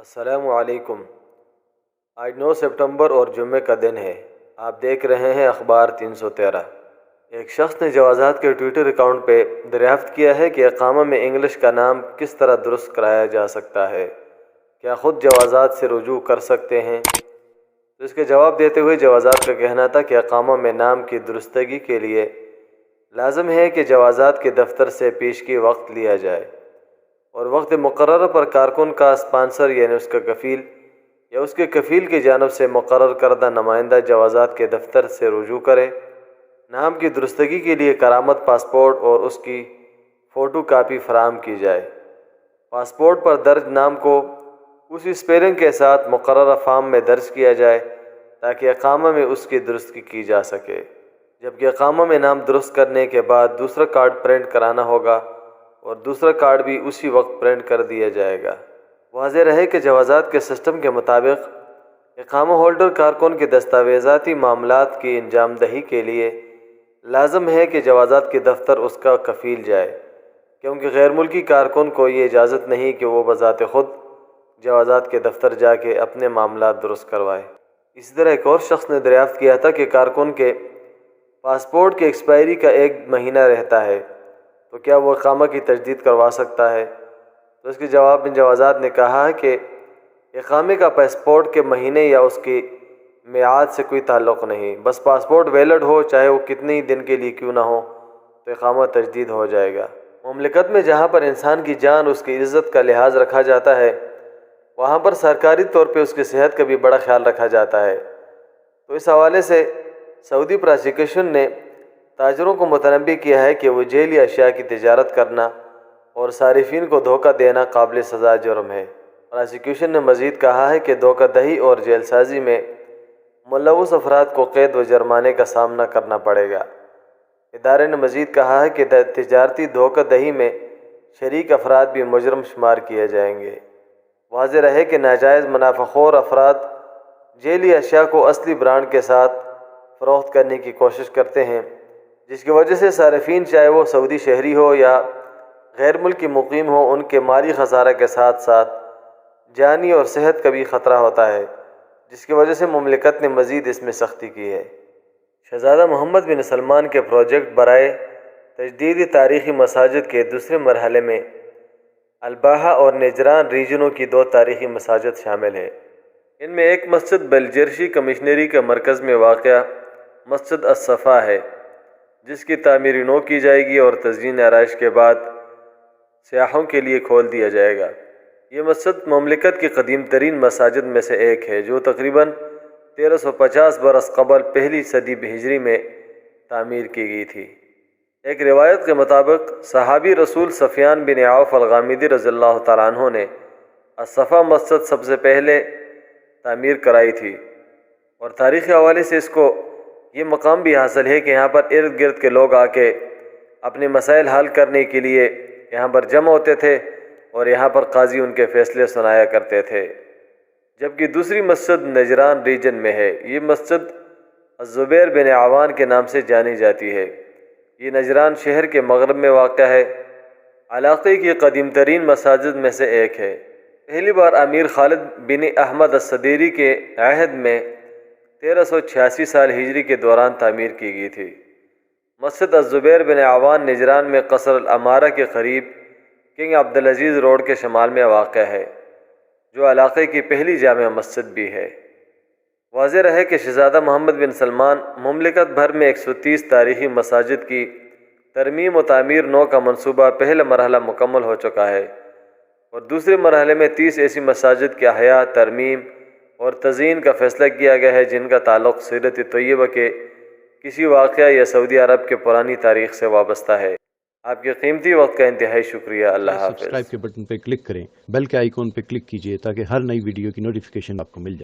السلام علیکم۔ آج 9 سپٹمبر اور جمعے کا دن ہے۔ آپ دیکھ رہے ہیں اخبار 313۔ ایک شخص نے جوازات کے ٹویٹر اکاؤنٹ پہ دریافت کیا ہے کہ اقامہ میں انگلش کا نام کس طرح درست کرایا جا سکتا ہے، کیا خود جوازات سے رجوع کر سکتے ہیں؟ تو اس کے جواب دیتے ہوئے جوازات کا کہنا تھا کہ اقامہ میں نام کی درستگی کے لیے لازم ہے کہ جوازات کے دفتر سے پیشگی وقت لیا جائے اور وقت مقررہ پر کارکن کا اسپانسر یعنی اس کا کفیل یا اس کے کفیل کی جانب سے مقرر کردہ نمائندہ جوازات کے دفتر سے رجوع کرے۔ نام کی درستگی کے لیے کرامت پاسپورٹ اور اس کی فوٹو کاپی فراہم کی جائے۔ پاسپورٹ پر درج نام کو اسی سپیلنگ کے ساتھ مقررہ فارم میں درج کیا جائے تاکہ اقامہ میں اس کی درستگی کی جا سکے، جبکہ اقامہ میں نام درست کرنے کے بعد دوسرا کارڈ پرنٹ کرانا ہوگا اور دوسرا کارڈ بھی اسی وقت پرنٹ کر دیا جائے گا۔ واضح رہے کہ جوازات کے سسٹم کے مطابق اقامہ ہولڈر کارکن کے دستاویزاتی معاملات کی انجام دہی کے لیے لازم ہے کہ جوازات کے دفتر اس کا کفیل جائے، کیونکہ غیر ملکی کارکن کو یہ اجازت نہیں کہ وہ بذات خود جوازات کے دفتر جا کے اپنے معاملات درست کروائے۔ اسی طرح ایک اور شخص نے دریافت کیا تھا کہ کارکن کے پاسپورٹ کی ایکسپائری کا 1 مہینہ رہتا ہے تو کیا وہ اقامہ کی تجدید کروا سکتا ہے؟ تو اس کے جواب میں جوازات نے کہا ہے کہ اقامے کا پاسپورٹ کے مہینے یا اس کی میعاد سے کوئی تعلق نہیں، بس پاسپورٹ ویلڈ ہو چاہے وہ کتنے ہی دن کے لیے کیوں نہ ہو تو اقامہ تجدید ہو جائے گا۔ مملکت میں جہاں پر انسان کی جان اس کی عزت کا لحاظ رکھا جاتا ہے، وہاں پر سرکاری طور پہ اس کی صحت کا بھی بڑا خیال رکھا جاتا ہے۔ تو اس حوالے سے سعودی پراسیکیوشن نے تاجروں کو متنبہ کیا ہے کہ وہ جیلی اشیاء کی تجارت کرنا اور صارفین کو دھوکہ دینا قابل سزا جرم ہے۔ پراسیکیوشن نے مزید کہا ہے کہ دھوکہ دہی اور جیل سازی میں ملوث افراد کو قید و جرمانے کا سامنا کرنا پڑے گا۔ ادارے نے مزید کہا ہے کہ تجارتی دھوکہ دہی میں شریک افراد بھی مجرم شمار کیے جائیں گے۔ واضح رہے کہ ناجائز منافع خور افراد جیلی اشیاء کو اصلی برانڈ کے ساتھ فروخت کرنے کی کوشش کرتے ہیں، جس کی وجہ سے صارفین چاہے وہ سعودی شہری ہو یا غیر ملکی مقیم ہو، ان کے مالی خسارہ کے ساتھ ساتھ جانی اور صحت کا بھی خطرہ ہوتا ہے، جس کی وجہ سے مملکت نے مزید اس میں سختی کی ہے۔ شہزادہ محمد بن سلمان کے پروجیکٹ برائے تجدید تاریخی مساجد کے دوسرے مرحلے میں الباحہ اور نجران ریجنوں کی 2 تاریخی مساجد شامل ہیں۔ ان میں ایک مسجد بلجرشی کمشنری کے مرکز میں واقع مسجد الصفا ہے، جس کی تعمیر نو کی جائے گی اور تزئین آرائش کے بعد سیاحوں کے لیے کھول دیا جائے گا۔ یہ مسجد مملکت کی قدیم ترین مساجد میں سے ایک ہے، جو تقریباً 1350 برس قبل پہلی صدی ہجری میں تعمیر کی گئی تھی۔ ایک روایت کے مطابق صحابی رسول سفیان بن عوف الغامدی رضی اللہ تعالیٰ عنہ نے الصفا مسجد سب سے پہلے تعمیر کرائی تھی، اور تاریخی حوالے سے اس کو یہ مقام بھی حاصل ہے کہ یہاں پر ارد گرد کے لوگ آ کے اپنے مسائل حل کرنے کے لیے یہاں پر جمع ہوتے تھے اور یہاں پر قاضی ان کے فیصلے سنایا کرتے تھے۔ جبکہ دوسری مسجد نجران ریجن میں ہے۔ یہ مسجد الزبیر بن عوان کے نام سے جانی جاتی ہے۔ یہ نجران شہر کے مغرب میں واقع ہے۔ علاقے کی قدیم ترین مساجد میں سے ایک ہے۔ پہلی بار امیر خالد بن احمد الصدیری کے عہد میں 1386 سال ہجری کے دوران تعمیر کی گئی تھی۔ مسجد الزبیر بن عوان نجران میں قصر الامارہ کے قریب کنگ عبدالعزیز روڈ کے شمال میں واقع ہے، جو علاقے کی پہلی جامع مسجد بھی ہے۔ واضح رہے کہ شہزادہ محمد بن سلمان مملکت بھر میں 130 تاریخی مساجد کی ترمیم و تعمیر نو کا منصوبہ پہلا مرحلہ مکمل ہو چکا ہے، اور دوسرے مرحلے میں 30 ایسی مساجد کی احیاء، ترمیم اور تزئین کا فیصلہ کیا گیا ہے جن کا تعلق سیرت طیبہ کے کسی واقعہ یا سعودی عرب کے پرانی تاریخ سے وابستہ ہے۔ آپ کے قیمتی وقت کا انتہائی شکریہ۔ اللہ حافظ۔ سبسکرائب کے بٹن پہ کلک کریں، بیل کے آئیکن پہ کلک کیجئے تاکہ ہر نئی ویڈیو کی نوٹیفیکیشن آپ کو مل جائے۔